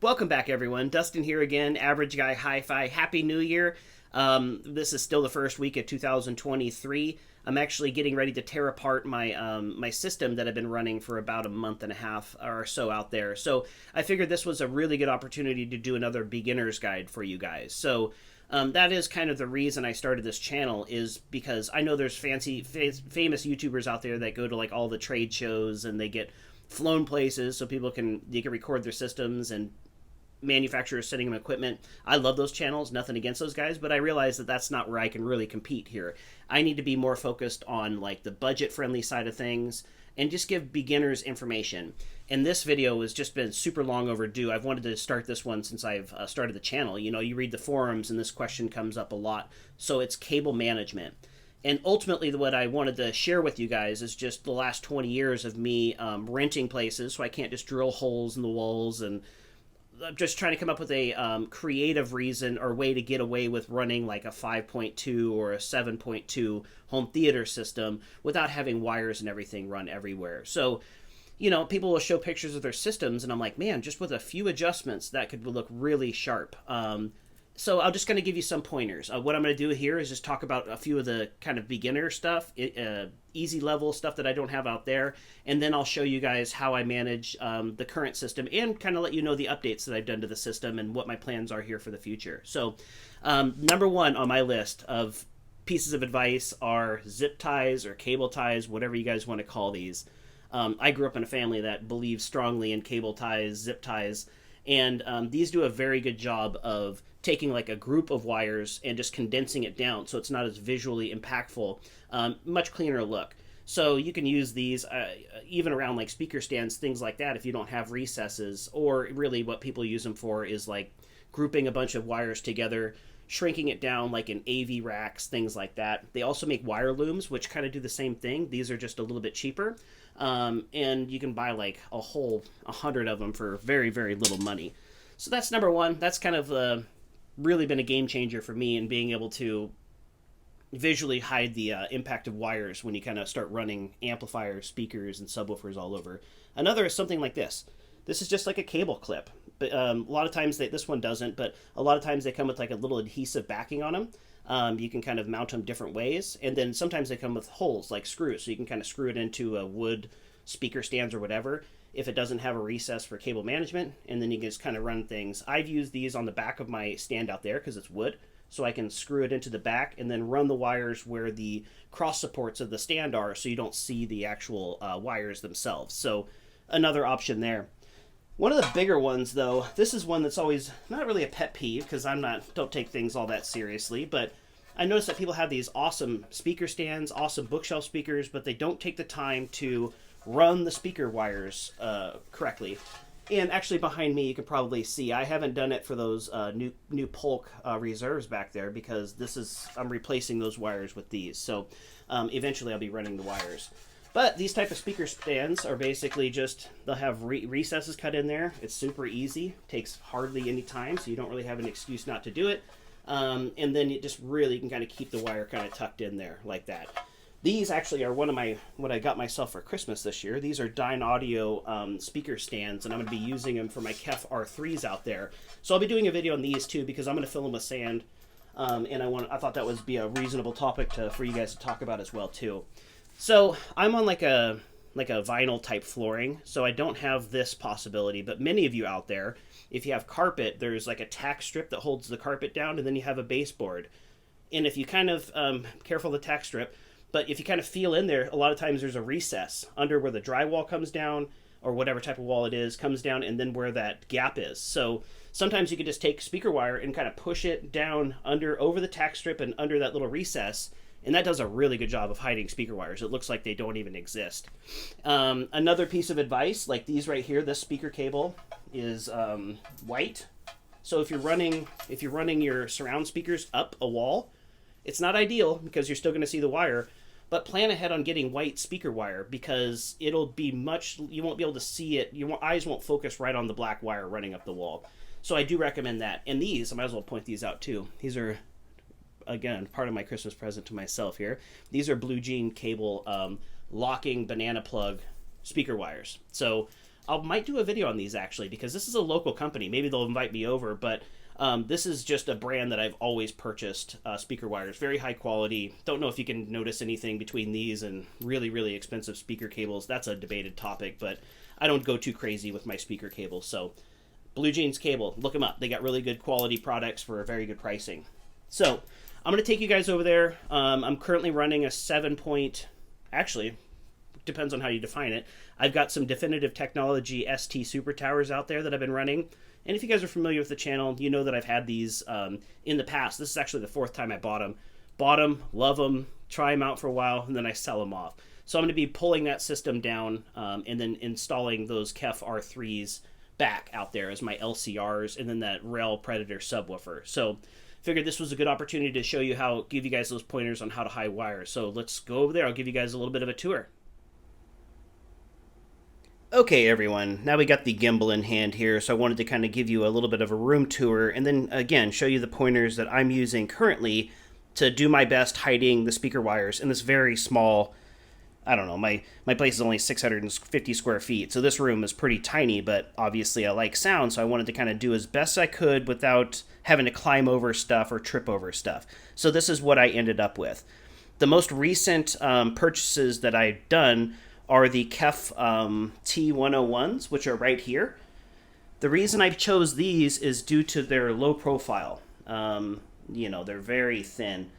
Welcome back, everyone. Dustin here again, Average Guy Hi-Fi. Happy New Year. This is still the first week of 2023. I'm actually getting ready to tear apart my my system that I've been running for about a month and a half or so out there. So I figured this was a really good opportunity to do another beginner's guide for you guys. So that is kind of the reason I started this channel, is because I know there's famous YouTubers out there that go to like all the trade shows and they get flown places so people can record their systems and manufacturers sending them equipment. I love those channels, nothing against those guys, but I realize that that's not where I can really compete here. I need to be more focused on like the budget friendly side of things and just give beginners information. And this video has just been super long overdue. I've wanted to start this one since I've started the channel. You know, you read the forums and this question comes up a lot. So it's cable management. And ultimately, what I wanted to share with you guys is just the last 20 years of me renting places, so I can't just drill holes in the walls, and I'm just trying to come up with a creative reason or way to get away with running like a 5.2 or a 7.2 home theater system without having wires and everything run everywhere. So, you know, people will show pictures of their systems, and I'm like, man, just with a few adjustments, that could look really sharp. So I'm just going to give you some pointers. What I'm going to do here is just talk about a few of the kind of beginner stuff, easy level stuff that I don't have out there, and then I'll show you guys how I manage the current system and kind of let you know the updates that I've done to the system and what my plans are here for the future. So number one on my list of pieces of advice are zip ties or cable ties, whatever you guys want to call these. I grew up in a family that believes strongly in cable ties, zip ties, and these do a very good job of taking like a group of wires and just condensing it down so it's not as visually impactful, much cleaner look. So you can use these even around like speaker stands, things like that, if you don't have recesses, or really what people use them for is like grouping a bunch of wires together, shrinking it down like in AV racks, things like that. They also make wire looms, which kind of do the same thing. These are just a little bit cheaper, and you can buy like a whole 100 of them for very, very little money. So that's number one. That's kind of really been a game changer for me in being able to visually hide the impact of wires when you kind of start running amplifiers, speakers, and subwoofers all over. Another is something like this. This is just like a cable clip, but a lot of times this one doesn't, but a lot of times they come with like a little adhesive backing on them. You can kind of mount them different ways, and then sometimes they come with holes like screws, so you can kind of screw it into a wood speaker stands or whatever if it doesn't have a recess for cable management, and then you can just kind of run things. I've used these on the back of my stand out there because it's wood, so I can screw it into the back and then run the wires where the cross supports of the stand are, so you don't see the actual wires themselves. So another option there. One of the bigger ones, though, this is one that's always not really a pet peeve because don't take things all that seriously, but I noticed that people have these awesome speaker stands, awesome bookshelf speakers, but they don't take the time to run the speaker wires correctly. And actually behind me you can probably see I haven't done it for those new Polk reserves back there because I'm replacing those wires with these. So eventually I'll be running the wires. But these type of speaker stands are basically just, they'll have recesses cut in there. It's super easy, takes hardly any time, so you don't really have an excuse not to do it. And then you can kind of keep the wire kind of tucked in there like that. These actually are one of what I got myself for Christmas this year. These are Dyne Audio speaker stands, and I'm going to be using them for my KEF R3s out there. So I'll be doing a video on these too because I'm going to fill them with sand, and I thought that would be a reasonable topic for you guys to talk about as well too. So I'm on like a vinyl type flooring, so I don't have this possibility, but many of you out there, if you have carpet, there's like a tack strip that holds the carpet down, and then you have a baseboard. And if you kind of, careful of the tack strip, but if you kind of feel in there, a lot of times there's a recess under where the drywall comes down, or whatever type of wall it is, comes down, and then where that gap is. So sometimes you could just take speaker wire and kind of push it down over the tack strip and under that little recess, and that does a really good job of hiding speaker wires. It looks like they don't even exist. Another piece of advice, like these right here, this speaker cable is white. So if you're running your surround speakers up a wall, it's not ideal because you're still going to see the wire, but plan ahead on getting white speaker wire because it'll be you won't be able to see it. Your eyes won't focus right on the black wire running up the wall. So I do recommend that. And these, I might as well point these out too. These are, again, part of my Christmas present to myself here. These are Blue Jean cable locking banana plug speaker wires. So I might do a video on these actually, because this is a local company. Maybe they'll invite me over, but this is just a brand that I've always purchased speaker wires. Very high quality. Don't know if you can notice anything between these and really, really expensive speaker cables. That's a debated topic, but I don't go too crazy with my speaker cables. So Blue Jeans Cable, look them up. They got really good quality products for very good pricing. So I'm going to take you guys over there. I'm currently running a 7-point, actually, depends on how you define it. I've got some Definitive Technology ST Super Towers out there that I've been running. And if you guys are familiar with the channel, you know that I've had these in the past. This is actually the 4th time I bought them. Bought them, love them, try them out for a while, and then I sell them off. So I'm going to be pulling that system down and then installing those KEF R3s back out there as my LCRs, and then that Rail Predator subwoofer. So figured this was a good opportunity to show you how, give you guys those pointers on how to high wire. So let's go over there. I'll give you guys a little bit of a tour. Okay, everyone, now we got the gimbal in hand here, so I wanted to kind of give you a little bit of a room tour, and then again show you the pointers that I'm using currently to do my best hiding the speaker wires in this very small, I don't know, my place is only 650 square feet, so this room is pretty tiny, but obviously I like sound, so I wanted to kind of do as best I could without having to climb over stuff or trip over stuff. So this is what I ended up with. The most recent purchases that I've done are the KEF T101s, which are right here. The reason I chose these is due to their low profile. You know, they're very thin.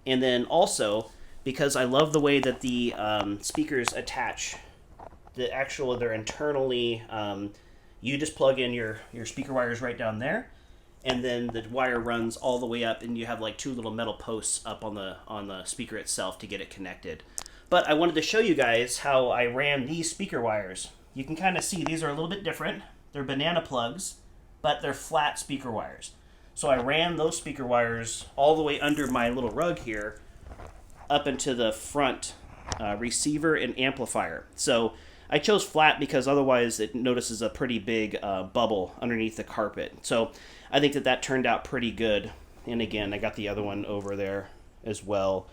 And then also, because I love the way that the speakers attach. They're internally, you just plug in your speaker wires right down there, and then the wire runs all the way up, and you have like 2 little metal posts up on the speaker itself to get it connected. But I wanted to show you guys how I ran these speaker wires. You can kind of see these are a little bit different. They're banana plugs, but they're flat speaker wires. So I ran those speaker wires all the way under my little rug here up into the front receiver and amplifier. So I chose flat because otherwise it notices a pretty big bubble underneath the carpet. So I think that turned out pretty good. And again, I got the other one over there as well.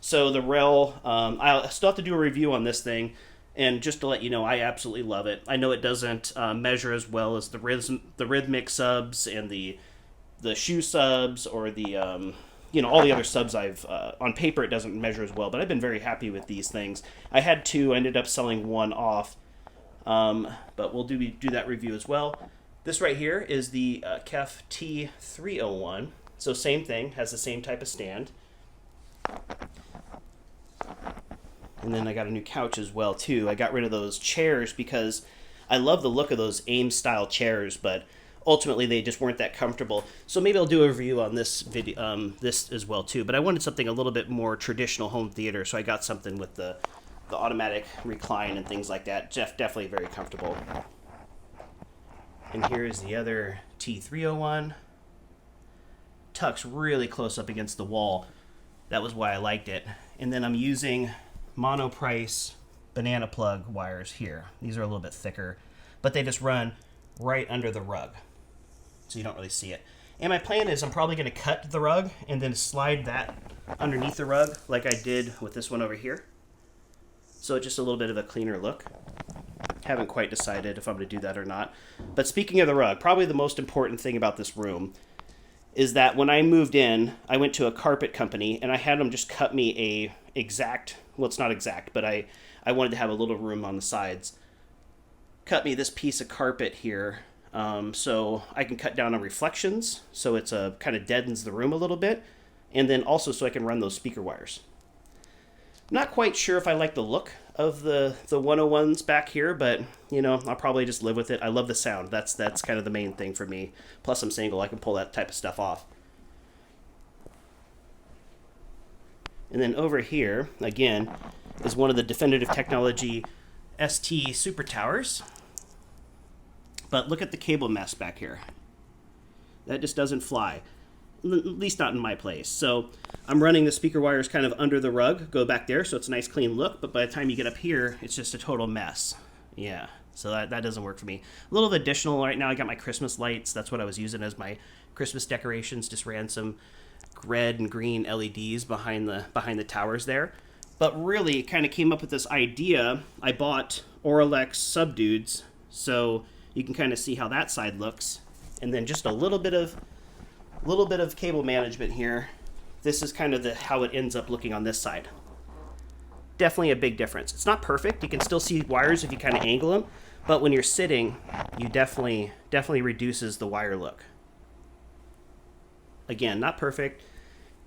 So the Rail, I'll still have to do a review on this thing, and just to let you know, I absolutely love it. I know it doesn't measure as well as the rhythmic subs and the shoe subs or the you know, all the other subs I've on paper it doesn't measure as well, but I've been very happy with these things. I had 2, I ended up selling 1 off, but we'll do that review as well. This right here is the KEF T301, so same thing, has the same type of stand. And then I got a new couch as well too. I got rid of those chairs because I love the look of those AIM style chairs, but ultimately they just weren't that comfortable. So maybe I'll do a review on this video, this as well too. But I wanted something a little bit more traditional home theater, so I got something with the automatic recline and things like that. Definitely very comfortable. And here is the other T301. Tucks really close up against the wall. That was why I liked it. And then I'm using Monoprice banana plug wires here. These are a little bit thicker, but they just run right under the rug, so you don't really see it. And my plan is I'm probably going to cut the rug and then slide that underneath the rug like I did with this one over here. So it's just a little bit of a cleaner look. Haven't quite decided if I'm going to do that or not. But speaking of the rug, probably the most important thing about this room is that when I moved in, I went to a carpet company and I had them just cut me a exact, well, it's not exact, but I wanted to have a little room on the sides. Cut me this piece of carpet here so I can cut down on reflections, so it's kind of deadens the room a little bit, and then also so I can run those speaker wires. Not quite sure if I like the look of the 101s back here, but you know, I'll probably just live with it. I love the sound. That's kind of the main thing for me. Plus I'm single, I can pull that type of stuff off. And then over here, again, is one of the Definitive Technology ST Super Towers. But look at the cable mess back here. That just doesn't fly. At least not in my place. So I'm running the speaker wires kind of under the rug, go back there, so it's a nice clean look, but by the time you get up here, it's just a total mess. Yeah, so that doesn't work for me. A little additional right now, I got my Christmas lights. That's what I was using as my Christmas decorations. Just ran some red and green LEDs behind the towers there. But really, it kind of came up with this idea. I bought Oralex subdudes, So you can kind of see how that side looks. And then just a little bit of cable management here. This is kind of how it ends up looking on this side. Definitely a big difference. It's not perfect. You can still see wires if you kind of angle them, but when you're sitting, you definitely reduces the wire look. Again, not perfect.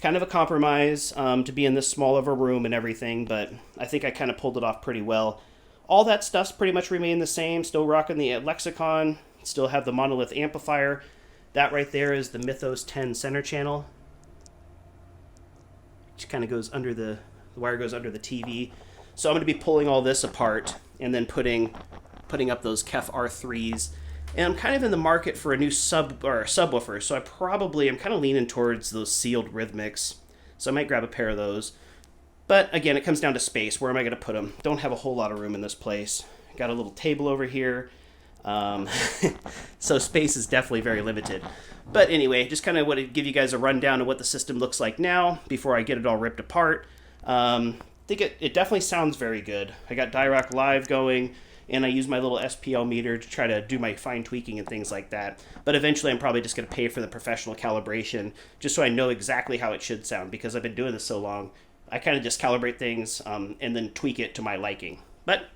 Kind of a compromise to be in this small of a room and everything, but I think I kind of pulled it off pretty well. All that stuff's pretty much remained the same. Still rocking the Lexicon. Still have the monolith amplifier. That right there is the Mythos 10 center channel. Which kind of goes under the wire goes under the TV. So I'm going to be pulling all this apart and then putting up those KEF R3s. And I'm kind of in the market for a new subwoofer, so I'm kind of leaning towards those sealed rhythmics. So I might grab a pair of those. But again, it comes down to space. Where am I going to put them? Don't have a whole lot of room in this place. Got a little table over here. So space is definitely very limited. But anyway, just kind of want to give you guys a rundown of what the system looks like now before I get it all ripped apart. I think it definitely sounds very good. I got Dirac Live going, and I use my little SPL meter to try to do my fine tweaking and things like that. But eventually I'm probably just going to pay for the professional calibration just so I know exactly how it should sound, because I've been doing this so long. I kind of just calibrate things and then tweak it to my liking. But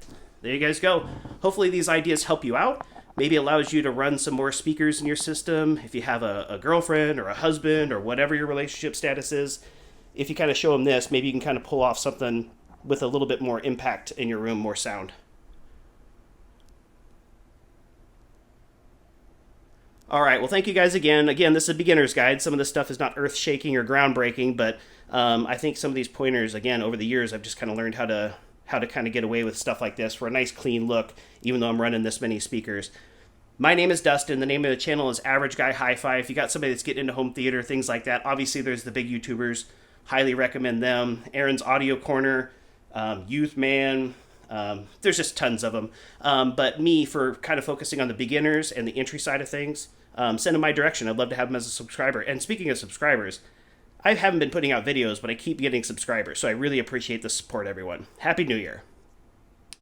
there you guys go. Hopefully these ideas help you out. Maybe allows you to run some more speakers in your system. If you have a girlfriend or a husband or whatever your relationship status is, if you kind of show them this, maybe you can kind of pull off something with a little bit more impact in your room, more sound. All right, well, thank you guys again. Again, this is a beginner's guide. Some of this stuff is not earth-shaking or groundbreaking, but I think some of these pointers, again, over the years, I've just kind of learned how to kind of get away with stuff like this for a nice, clean look, even though I'm running this many speakers. My name is Dustin. The name of the channel is Average Guy Hi-Fi. If you got somebody that's getting into home theater, things like that, obviously there's the big YouTubers. Highly recommend them. Aaron's Audio Corner, Youth Man. There's just tons of them. But me, for kind of focusing on the beginners and the entry side of things, send them my direction. I'd love to have them as a subscriber. And speaking of subscribers, I haven't been putting out videos, but I keep getting subscribers, so I really appreciate the support, everyone. Happy New Year.